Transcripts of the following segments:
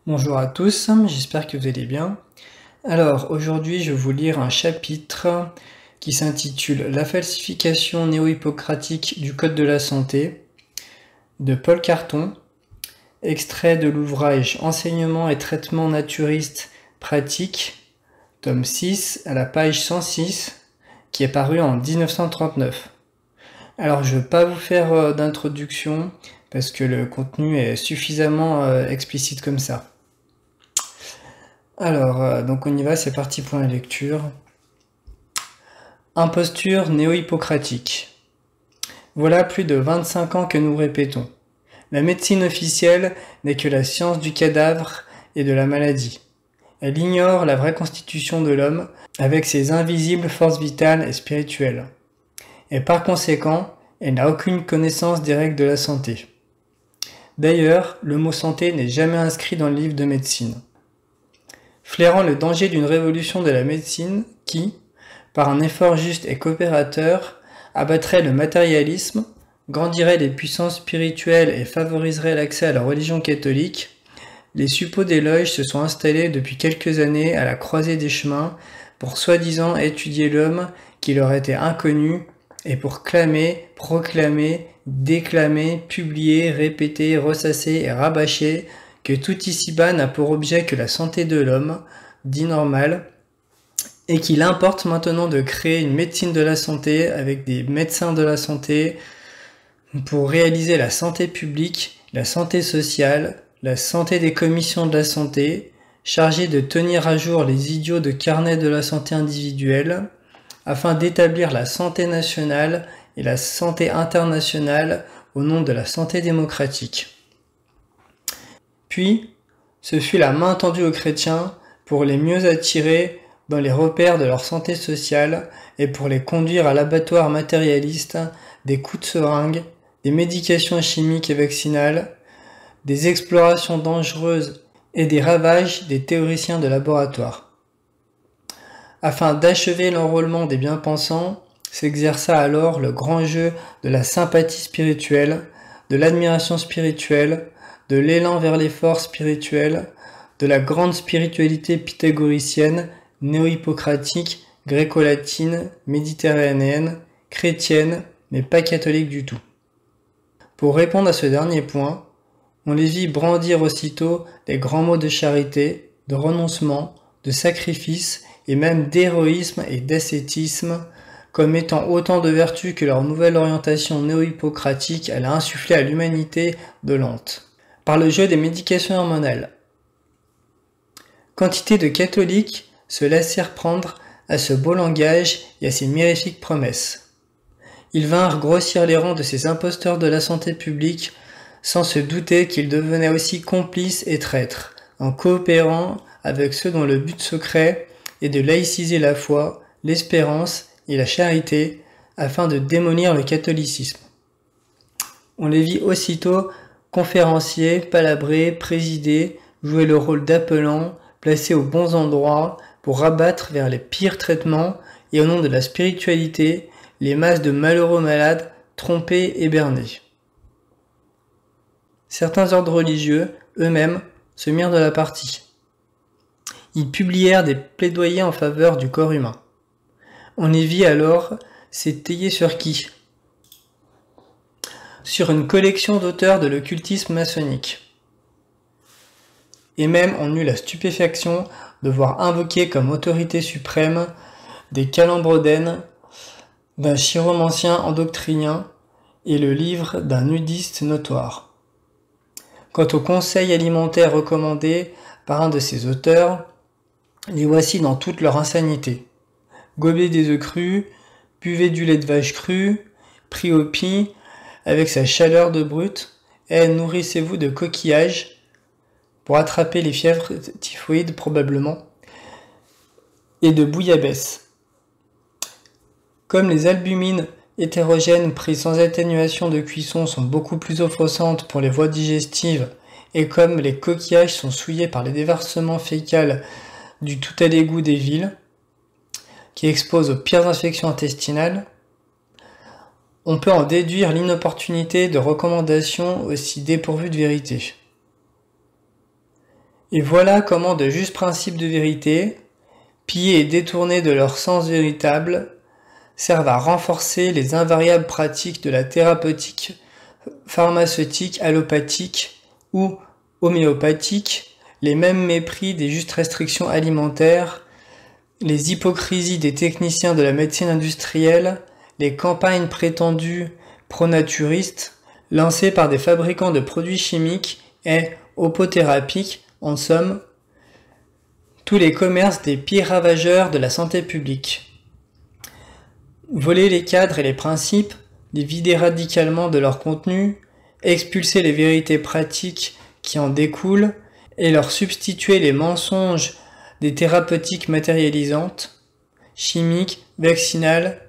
Bonjour à tous, j'espère que vous allez bien. Alors aujourd'hui je vais vous lire un chapitre qui s'intitule La falsification néo-hippocratique du Code de la santé de Paul Carton, extrait de l'ouvrage Enseignement et traitement naturiste pratique, tome 6 à la page 106, qui est paru en 1939. Alors je ne vais pas vous faire d'introduction parce que le contenu est suffisamment explicite comme ça. Alors, donc on y va, c'est parti pour la lecture. Imposture néo-hippocratique. Voilà plus de 25 ans que nous répétons. La médecine officielle n'est que la science du cadavre et de la maladie. Elle ignore la vraie constitution de l'homme avec ses invisibles forces vitales et spirituelles. Et par conséquent, elle n'a aucune connaissance des règles de la santé. D'ailleurs, le mot santé n'est jamais inscrit dans le livre de médecine. Flairant le danger d'une révolution de la médecine qui, par un effort juste et coopérateur, abattrait le matérialisme, grandirait les puissances spirituelles et favoriserait l'accès à la religion catholique, les suppôts des loges se sont installés depuis quelques années à la croisée des chemins pour soi-disant étudier l'homme qui leur était inconnu et pour clamer, proclamer, déclamer, publier, répéter, ressasser et rabâcher que tout ici-bas n'a pour objet que la santé de l'homme, dit normal, et qu'il importe maintenant de créer une médecine de la santé avec des médecins de la santé pour réaliser la santé publique, la santé sociale, la santé des commissions de la santé, chargées de tenir à jour les idiots de carnet de la santé individuelle, afin d'établir la santé nationale et la santé internationale au nom de la santé démocratique. Puis, ce fut la main tendue aux chrétiens pour les mieux attirer dans les repères de leur santé sociale et pour les conduire à l'abattoir matérialiste des coups de seringue, des médications chimiques et vaccinales, des explorations dangereuses et des ravages des théoriciens de laboratoire. Afin d'achever l'enrôlement des bien-pensants, s'exerça alors le grand jeu de la sympathie spirituelle, de l'admiration spirituelle, de l'élan vers l'effort spirituel, de la grande spiritualité pythagoricienne, néo-hippocratique, gréco-latine, méditerranéenne, chrétienne, mais pas catholique du tout. Pour répondre à ce dernier point, on les vit brandir aussitôt des grands mots de charité, de renoncement, de sacrifice et même d'héroïsme et d'ascétisme, comme étant autant de vertus que leur nouvelle orientation néo-hippocratique allait insuffler à l'humanité de lente. Par le jeu des médications hormonales. Quantité de catholiques se laissèrent prendre à ce beau langage et à ces mirifiques promesses. Ils vinrent grossir les rangs de ces imposteurs de la santé publique sans se douter qu'ils devenaient aussi complices et traîtres, en coopérant avec ceux dont le but secret est de laïciser la foi, l'espérance et la charité afin de démolir le catholicisme. On les vit aussitôt conférencier, palabrer, présider, jouer le rôle d'appelant, placé aux bons endroits pour rabattre vers les pires traitements et au nom de la spiritualité, les masses de malheureux malades trompés et bernés. Certains ordres religieux, eux-mêmes, se mirent de la partie. Ils publièrent des plaidoyers en faveur du corps humain. On y vit alors s'étayer sur qui ? Sur une collection d'auteurs de l'occultisme maçonnique. Et même on eut la stupéfaction de voir invoquer comme autorité suprême des calembrodènes, d'un chiromancien endoctrinien et le livre d'un nudiste notoire. Quant aux conseils alimentaires recommandés par un de ces auteurs, les voici dans toute leur insanité. Gobez des œufs crus, buvez du lait de vache cru, pris au pis, avec sa chaleur de brute, et nourrissez-vous de coquillages pour attraper les fièvres typhoïdes probablement, et de bouillabaisse. Comme les albumines hétérogènes prises sans atténuation de cuisson sont beaucoup plus offensantes pour les voies digestives, et comme les coquillages sont souillés par les déversements fécals du tout à l'égout des villes, qui exposent aux pires infections intestinales, on peut en déduire l'inopportunité de recommandations aussi dépourvues de vérité. Et voilà comment de justes principes de vérité, pillés et détournés de leur sens véritable, servent à renforcer les invariables pratiques de la thérapeutique pharmaceutique allopathique ou homéopathique, les mêmes mépris des justes restrictions alimentaires, les hypocrisies des techniciens de la médecine industrielle, les campagnes prétendues pronaturistes lancées par des fabricants de produits chimiques et opothérapiques, en somme, tous les commerces des pires ravageurs de la santé publique. Voler les cadres et les principes, les vider radicalement de leur contenu, expulser les vérités pratiques qui en découlent et leur substituer les mensonges des thérapeutiques matérialisantes, chimiques, vaccinales,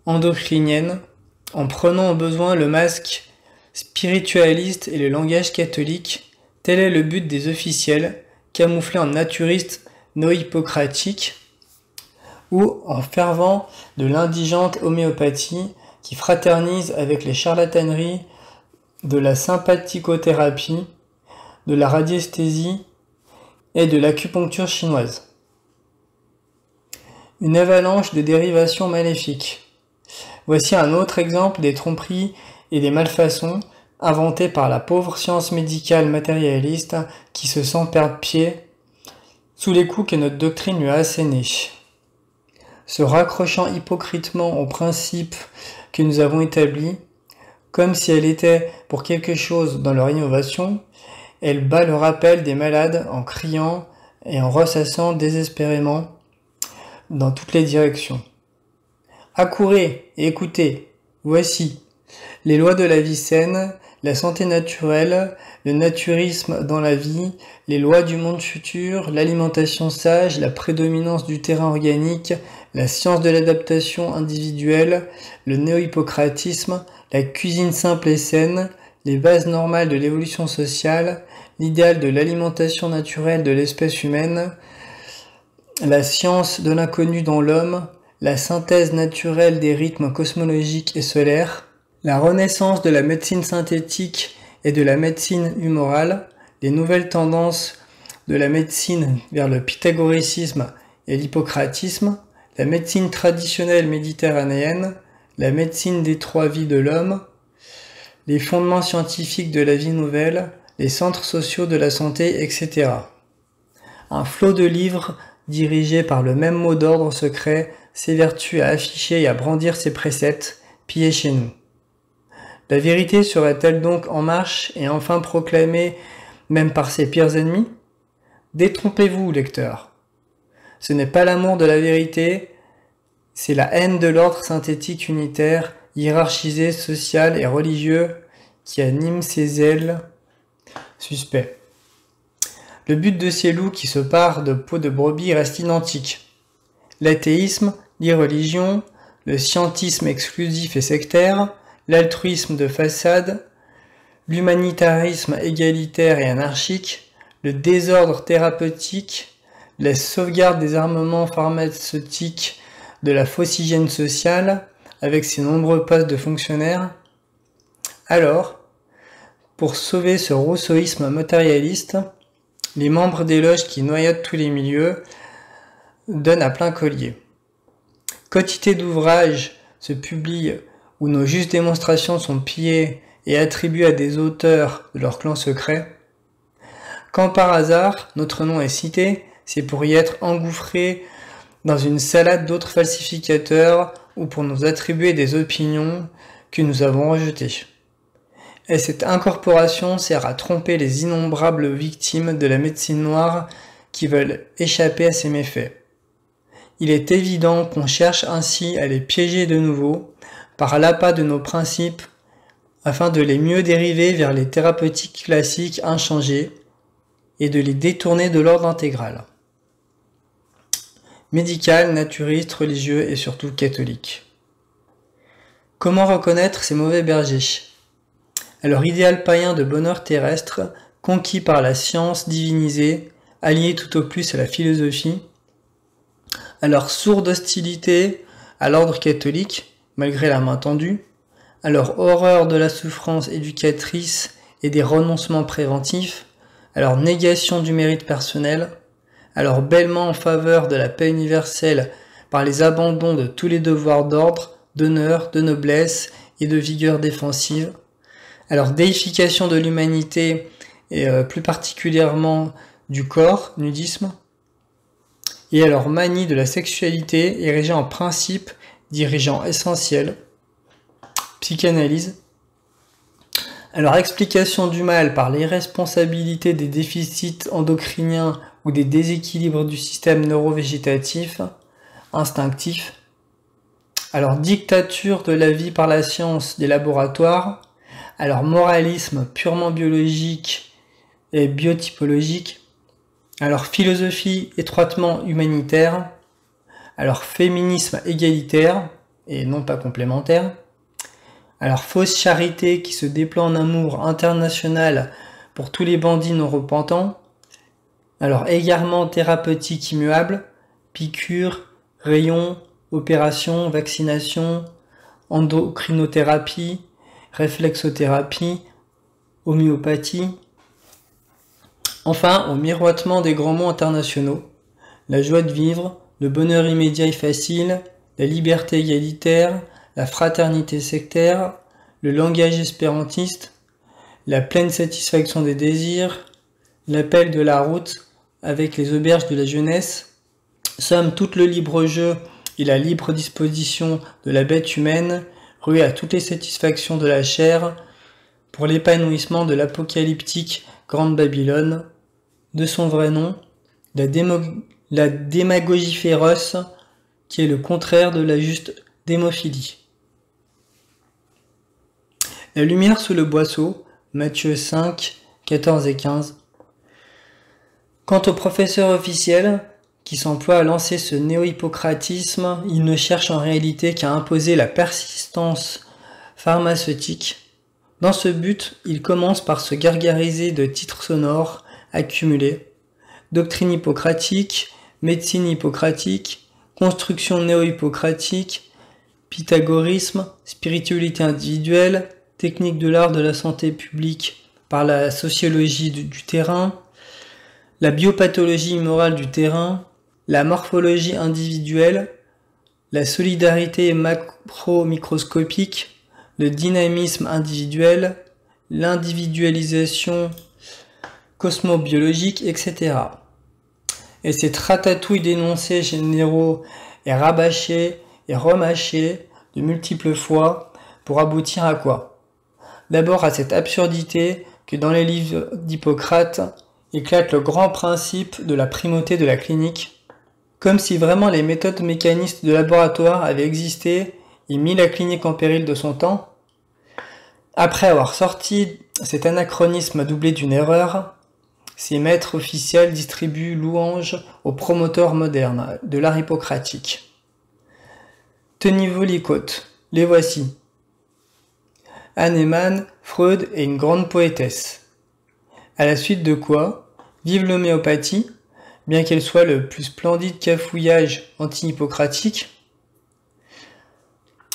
endocriniennes, en prenant au besoin le masque spiritualiste et le langage catholique, tel est le but des officiels, camouflés en naturistes no-hippocratiques, ou en fervents de l'indigente homéopathie qui fraternise avec les charlataneries de la sympathicothérapie, de la radiesthésie et de l'acupuncture chinoise. Une avalanche de dérivations maléfiques. Voici un autre exemple des tromperies et des malfaçons inventées par la pauvre science médicale matérialiste qui se sent perdre pied sous les coups que notre doctrine lui a assénés. Se raccrochant hypocritement aux principes que nous avons établis, comme si elle était pour quelque chose dans leur innovation, elle bat le rappel des malades en criant et en ressassant désespérément dans toutes les directions. Accourez et écoutez, voici les lois de la vie saine, la santé naturelle, le naturisme dans la vie, les lois du monde futur, l'alimentation sage, la prédominance du terrain organique, la science de l'adaptation individuelle, le néo-hippocratisme, la cuisine simple et saine, les bases normales de l'évolution sociale, l'idéal de l'alimentation naturelle de l'espèce humaine, la science de l'inconnu dans l'homme, la synthèse naturelle des rythmes cosmologiques et solaires, la renaissance de la médecine synthétique et de la médecine humorale, les nouvelles tendances de la médecine vers le pythagorécisme et l'hippocratisme, la médecine traditionnelle méditerranéenne, la médecine des trois vies de l'homme, les fondements scientifiques de la vie nouvelle, les centres sociaux de la santé, etc. Un flot de livres dirigés par le même mot d'ordre secret s'évertue à afficher et à brandir ses préceptes, pillés chez nous. La vérité serait-elle donc en marche et enfin proclamée même par ses pires ennemis? Détrompez-vous, lecteurs. Ce n'est pas l'amour de la vérité, c'est la haine de l'ordre synthétique unitaire, hiérarchisé, social et religieux qui anime ses ailes suspects. Le but de ces loups qui se parent de peau de brebis reste identique. L'athéisme, l'irreligion, le scientisme exclusif et sectaire, l'altruisme de façade, l'humanitarisme égalitaire et anarchique, le désordre thérapeutique, la sauvegarde des armements pharmaceutiques de la fausse hygiène sociale, avec ses nombreux postes de fonctionnaires. Alors, pour sauver ce rousseauisme matérialiste, les membres des loges qui noyautent tous les milieux donnent à plein collier. Quantité d'ouvrages se publient où nos justes démonstrations sont pillées et attribuées à des auteurs de leur clan secret. Quand par hasard notre nom est cité, c'est pour y être engouffré dans une salade d'autres falsificateurs ou pour nous attribuer des opinions que nous avons rejetées. Et cette incorporation sert à tromper les innombrables victimes de la médecine noire qui veulent échapper à ces méfaits. Il est évident qu'on cherche ainsi à les piéger de nouveau par l'appât de nos principes afin de les mieux dériver vers les thérapeutiques classiques inchangées et de les détourner de l'ordre intégral. Médical, naturiste, religieux et surtout catholique. Comment reconnaître ces mauvais bergers? À leur idéal païen de bonheur terrestre, conquis par la science divinisée, allié tout au plus à la philosophie, à leur sourde hostilité à l'ordre catholique, malgré la main tendue, à leur horreur de la souffrance éducatrice et des renoncements préventifs, alors négation du mérite personnel, alors bêlement en faveur de la paix universelle par les abandons de tous les devoirs d'ordre, d'honneur, de noblesse et de vigueur défensive, alors déification de l'humanité et plus particulièrement du corps, nudisme, et alors manie de la sexualité érigée en principe dirigeant essentiel, psychanalyse, alors explication du mal par l'irresponsabilité des déficits endocriniens ou des déséquilibres du système neurovégétatif, instinctif, alors dictature de la vie par la science des laboratoires, alors moralisme purement biologique et biotypologique, alors philosophie étroitement humanitaire, alors féminisme égalitaire et non pas complémentaire, alors fausse charité qui se déploie en amour international pour tous les bandits non repentants, alors égarement thérapeutique immuable, piqûres, rayons, opérations, vaccinations, endocrinothérapie, réflexothérapie, homéopathie. Enfin, au miroitement des grands mots internationaux, la joie de vivre, le bonheur immédiat et facile, la liberté égalitaire, la fraternité sectaire, le langage espérantiste, la pleine satisfaction des désirs, l'appel de la route avec les auberges de la jeunesse, somme tout le libre jeu et la libre disposition de la bête humaine, ruée à toutes les satisfactions de la chair, pour l'épanouissement de l'apocalyptique Grande Babylone, de son vrai nom, la démagogie féroce, qui est le contraire de la juste démophilie. La lumière sous le boisseau, Matthieu 5, 14 et 15. Quant au professeur officiel, qui s'emploie à lancer ce néo-hippocratisme, il ne cherche en réalité qu'à imposer la persistance pharmaceutique. Dans ce but, il commence par se gargariser de titres sonores accumulés. Doctrine hippocratique, médecine hippocratique, construction néo-hippocratique, pythagorisme, spiritualité individuelle, technique de l'art de la santé publique par la sociologie du terrain, la biopathologie immorale du terrain, la morphologie individuelle, la solidarité macro-microscopique, le dynamisme individuel, l'individualisation cosmobiologique, etc. Et cette ratatouille d'énoncés généraux est rabâchée et remâchée de multiples fois pour aboutir à quoi? D'abord à cette absurdité que dans les livres d'Hippocrate éclate le grand principe de la primauté de la clinique, comme si vraiment les méthodes mécanistes de laboratoire avaient existé et mis la clinique en péril de son temps. Après avoir sorti cet anachronisme doublé d'une erreur, ces maîtres officiels distribuent louanges aux promoteurs modernes de l'art hippocratique. Tenez-vous les côtes, les voici. Hahnemann, Freud et une grande poétesse. À la suite de quoi, vive l'homéopathie, bien qu'elle soit le plus splendide cafouillage anti-hippocratique.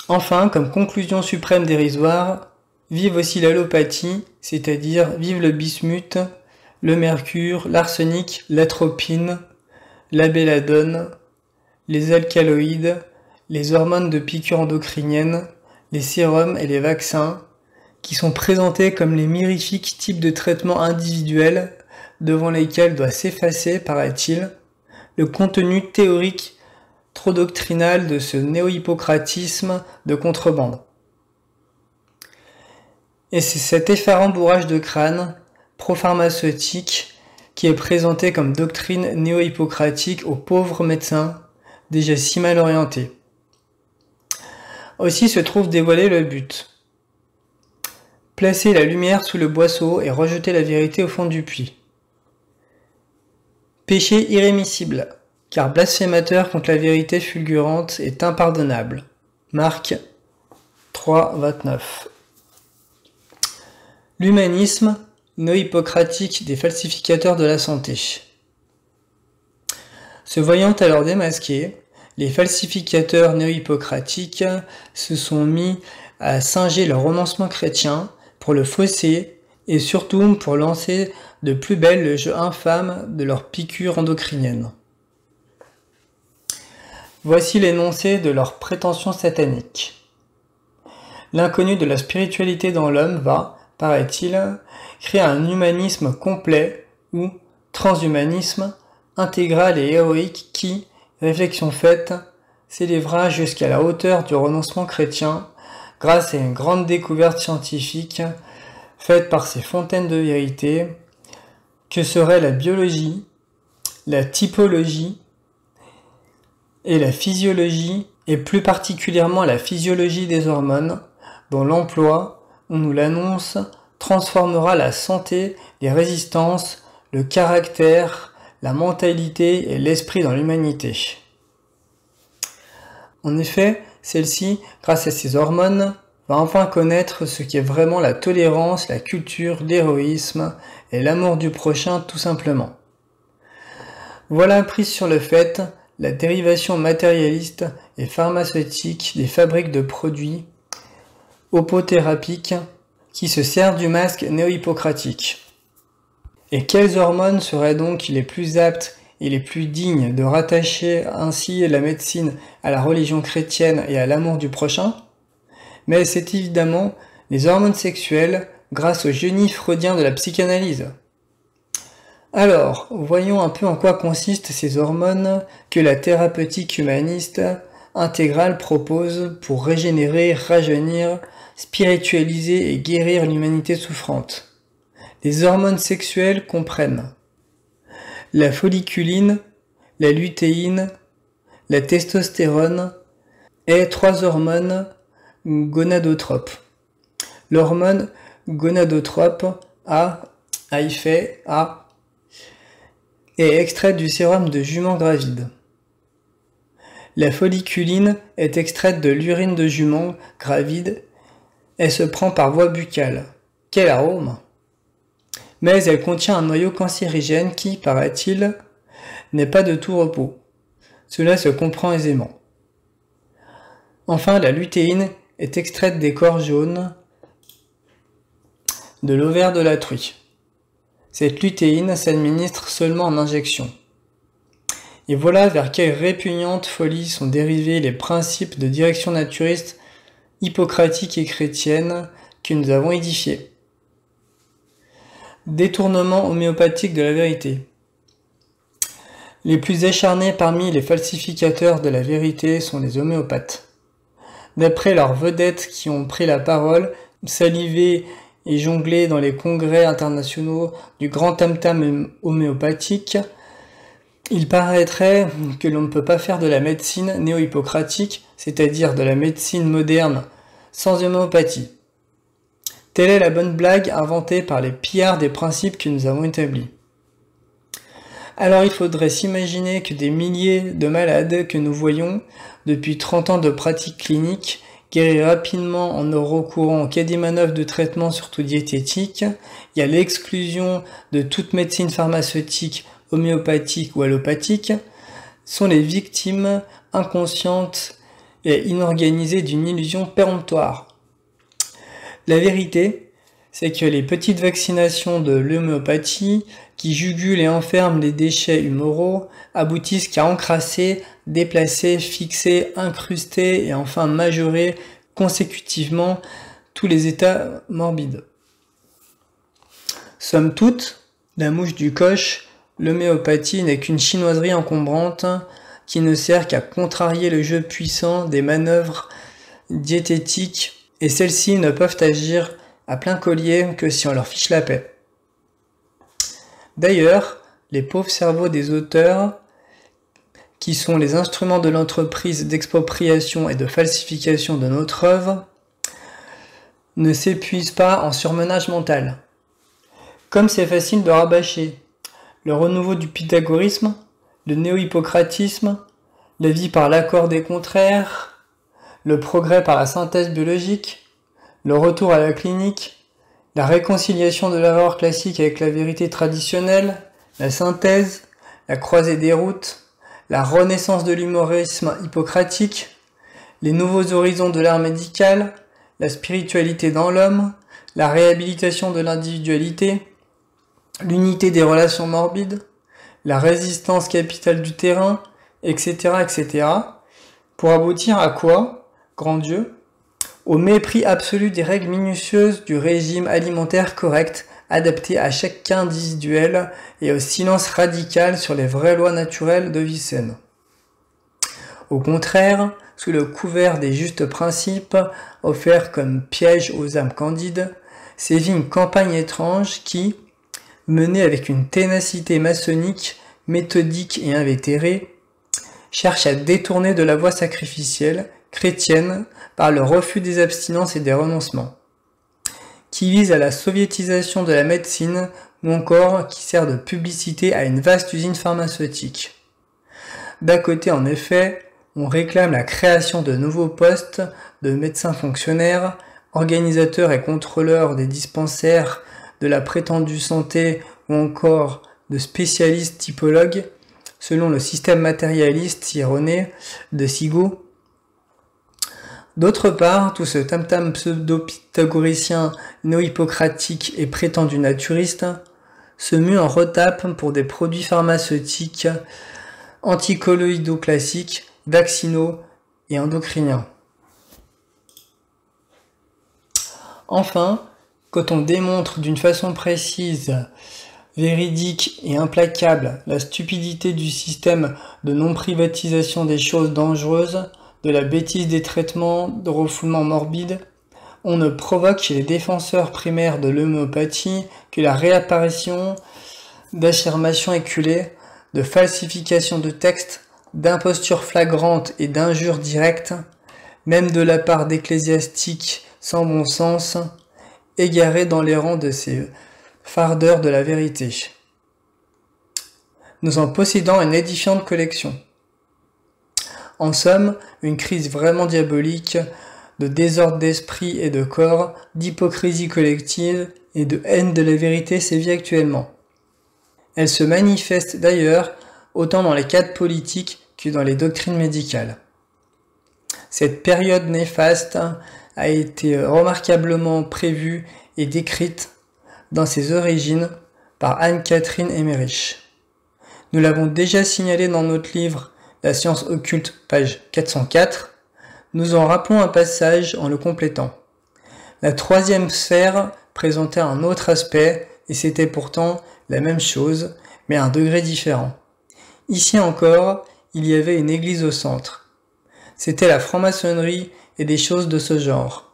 Enfin, comme conclusion suprême dérisoire, vive aussi l'allopathie, c'est-à-dire vive le bismuth, le mercure, l'arsenic, l'atropine, la belladone, les alcaloïdes, les hormones de piqûre endocrinienne, les sérums et les vaccins, qui sont présentés comme les mirifiques types de traitements individuels devant lesquels doit s'effacer, paraît-il, le contenu théorique trop doctrinal de ce néo-hippocratisme de contrebande. Et c'est cet effarant bourrage de crâne pro-pharmaceutique qui est présenté comme doctrine néo-hippocratique aux pauvres médecins déjà si mal orientés. Aussi se trouve dévoilé le but. Placer la lumière sous le boisseau et rejeter la vérité au fond du puits. Péché irrémissible, car blasphémateur contre la vérité fulgurante est impardonnable. Marc 3, 29. L'humanisme néo-hippocratique des falsificateurs de la santé. Se voyant alors démasqués, les falsificateurs néo-hippocratiques se sont mis à singer le romancement chrétien pour le fausser et surtout pour lancer de plus belle le jeu infâme de leurs piqûres endocriniennes. Voici l'énoncé de leurs prétentions sataniques. L'inconnu de la spiritualité dans l'homme va, paraît-il, créer un humanisme complet ou transhumanisme intégral et héroïque qui, réflexion faite, s'élèvera jusqu'à la hauteur du renoncement chrétien grâce à une grande découverte scientifique faite par ces fontaines de vérité que seraient la biologie, la typologie et la physiologie, et plus particulièrement la physiologie des hormones, dont l'emploi, on nous l'annonce, transformera la santé, les résistances, le caractère, la mentalité et l'esprit dans l'humanité. En effet, celle-ci, grâce à ces hormones, va enfin connaître ce qu'est vraiment la tolérance, la culture, l'héroïsme et l'amour du prochain tout simplement. Voilà prise sur le fait la dérivation matérialiste et pharmaceutique des fabriques de produits opothérapiques qui se servent du masque néo-hippocratique. Et quelles hormones seraient donc les plus aptes et les plus dignes de rattacher ainsi la médecine à la religion chrétienne et à l'amour du prochain? Mais c'est évidemment les hormones sexuelles grâce au génie freudien de la psychanalyse. Alors, voyons un peu en quoi consistent ces hormones que la thérapeutique humaniste intégrale propose pour régénérer, rajeunir, spiritualiser et guérir l'humanité souffrante. Les hormones sexuelles comprennent la folliculine, la lutéine, la testostérone et 3 hormones gonadotropes. L'hormone gonadotrope A est extraite du sérum de jument gravide. La folliculine est extraite de l'urine de jument gravide et se prend par voie buccale. Quel arôme! Mais elle contient un noyau cancérigène qui, paraît-il, n'est pas de tout repos. Cela se comprend aisément. Enfin, la lutéine est extraite des corps jaunes de l'ovaire de la truie. Cette lutéine s'administre seulement en injection. Et voilà vers quelle répugnante folie sont dérivés les principes de direction naturiste, hippocratique et chrétienne que nous avons édifiés. Détournement homéopathique de la vérité. Les plus acharnés parmi les falsificateurs de la vérité sont les homéopathes. D'après leurs vedettes qui ont pris la parole, salivé et jonglé dans les congrès internationaux du grand tam-tam homéopathique, il paraîtrait que l'on ne peut pas faire de la médecine néo-hippocratique, c'est-à-dire de la médecine moderne, sans homéopathie. Telle est la bonne blague inventée par les pillards des principes que nous avons établis. Alors il faudrait s'imaginer que des milliers de malades que nous voyons depuis 30 ans de pratique clinique guérir rapidement en ne recourant qu'à des manœuvres de traitement surtout diététiques, et à l'exclusion de toute médecine pharmaceutique, homéopathique ou allopathique, sont les victimes inconscientes et inorganisées d'une illusion péremptoire. La vérité, c'est que les petites vaccinations de l'homéopathie, qui jugulent et enferment les déchets humoraux, aboutissent qu'à encrasser, déplacer, fixer, incruster et enfin majorer consécutivement tous les états morbides. Somme toute, la mouche du coche, l'homéopathie n'est qu'une chinoiserie encombrante qui ne sert qu'à contrarier le jeu puissant des manœuvres diététiques, et celles-ci ne peuvent agir à plein collier que si on leur fiche la paix. D'ailleurs, les pauvres cerveaux des auteurs, qui sont les instruments de l'entreprise d'expropriation et de falsification de notre œuvre, ne s'épuisent pas en surmenage mental. Comme c'est facile de rabâcher le renouveau du pythagorisme, le néo-hippocratisme, la vie par l'accord des contraires, le progrès par la synthèse biologique, le retour à la clinique, la réconciliation de l'erreur classique avec la vérité traditionnelle, la synthèse, la croisée des routes, la renaissance de l'humorisme hippocratique, les nouveaux horizons de l'art médical, la spiritualité dans l'homme, la réhabilitation de l'individualité, l'unité des relations morbides, la résistance capitale du terrain, etc., etc., pour aboutir à quoi, grand Dieu? Au mépris absolu des règles minutieuses du régime alimentaire correct, adapté à chaque cas individuel, et au silence radical sur les vraies lois naturelles de vie saine. Au contraire, sous le couvert des justes principes, offerts comme piège aux âmes candides, sévit une campagne étrange qui, menée avec une ténacité maçonnique, méthodique et invétérée, cherche à détourner de la voie sacrificielle, chrétienne, par le refus des abstinences et des renoncements, qui vise à la soviétisation de la médecine ou encore qui sert de publicité à une vaste usine pharmaceutique. D'un côté, en effet, on réclame la création de nouveaux postes de médecins fonctionnaires, organisateurs et contrôleurs des dispensaires de la prétendue santé ou encore de spécialistes typologues, selon le système matérialiste erroné de Sigo. D'autre part, tout ce tam-tam pseudo-pythagoricien néo-hippocratique et prétendu naturiste se mue en retape pour des produits pharmaceutiques anticolloïdaux classiques, vaccinaux et endocriniens. Enfin, quand on démontre d'une façon précise, véridique et implacable la stupidité du système de non-privatisation des choses dangereuses, de la bêtise des traitements de refoulement morbide, on ne provoque chez les défenseurs primaires de l'homéopathie que la réapparition d'affirmations éculées, de falsifications de textes, d'impostures flagrantes et d'injures directes, même de la part d'ecclésiastiques sans bon sens, égarés dans les rangs de ces fardeurs de la vérité. Nous en possédons une édifiante collection. En somme, une crise vraiment diabolique, de désordre d'esprit et de corps, d'hypocrisie collective et de haine de la vérité sévit actuellement. Elle se manifeste d'ailleurs autant dans les cadres politiques que dans les doctrines médicales. Cette période néfaste a été remarquablement prévue et décrite dans ses origines par Anne-Catherine Emmerich. Nous l'avons déjà signalé dans notre livre La science occulte, page 404. Nous en rappelons un passage en le complétant. La troisième sphère présentait un autre aspect et c'était pourtant la même chose, mais à un degré différent. Ici encore, il y avait une église au centre. C'était la franc-maçonnerie et des choses de ce genre.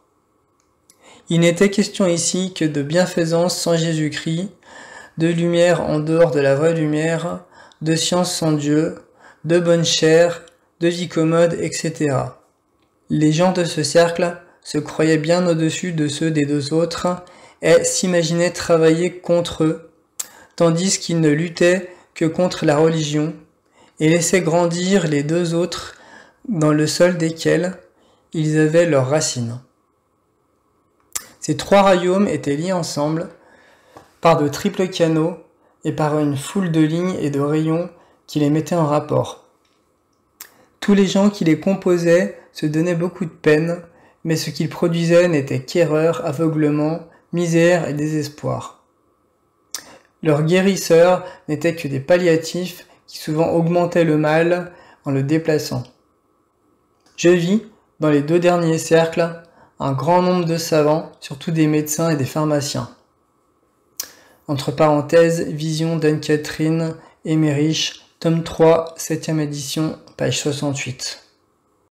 Il n'était question ici que de bienfaisance sans Jésus-Christ, de lumière en dehors de la vraie lumière, de science sans Dieu, de bonne chair, de vie commode, etc. Les gens de ce cercle se croyaient bien au-dessus de ceux des deux autres et s'imaginaient travailler contre eux, tandis qu'ils ne luttaient que contre la religion et laissaient grandir les deux autres dans le sol desquels ils avaient leurs racines. Ces trois royaumes étaient liés ensemble par de triples canaux et par une foule de lignes et de rayons qui les mettaient en rapport. Tous les gens qui les composaient se donnaient beaucoup de peine, mais ce qu'ils produisaient n'était qu'erreur, aveuglement, misère et désespoir. Leurs guérisseurs n'étaient que des palliatifs qui souvent augmentaient le mal en le déplaçant. Je vis, dans les deux derniers cercles, un grand nombre de savants, surtout des médecins et des pharmaciens. Entre parenthèses, Vision d'Anne-Catherine Emmerich, tome 3, 7e édition, page 68.